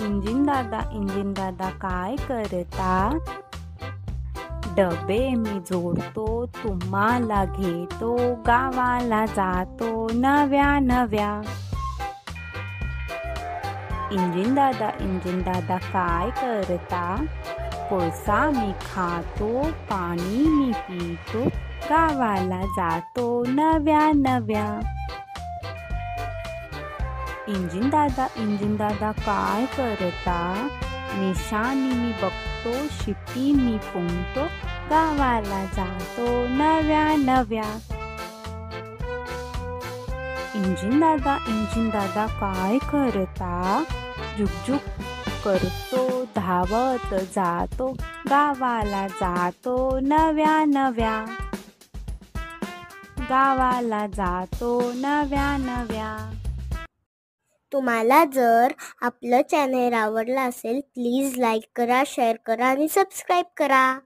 Engine दादा काय करता? डबे मी जोडतो, तुम्हाला घेतो, गावाला जातो नव्या नव्या. इंजिन दादा काय करता? कोळसा मी खातो, पाणी मी पितो, गावाला जातो नव्या नव्या. इंजिन दादा काय करता? निशाणी मी बघतो, शिट्टी मी फुंकतो, गावाला जातो नव्या नव्या. इंजिन दादा काय करता? झुकझुक करतो, धावत जातो, गावाला जातो नव्या नव्या. गावाला जातो नव्या नव्या. तुम्हाला जर आपलं चॅनल आवडलं असेल प्लीज लाईक करा, शेअर करा आणि सबस्क्राईब करा.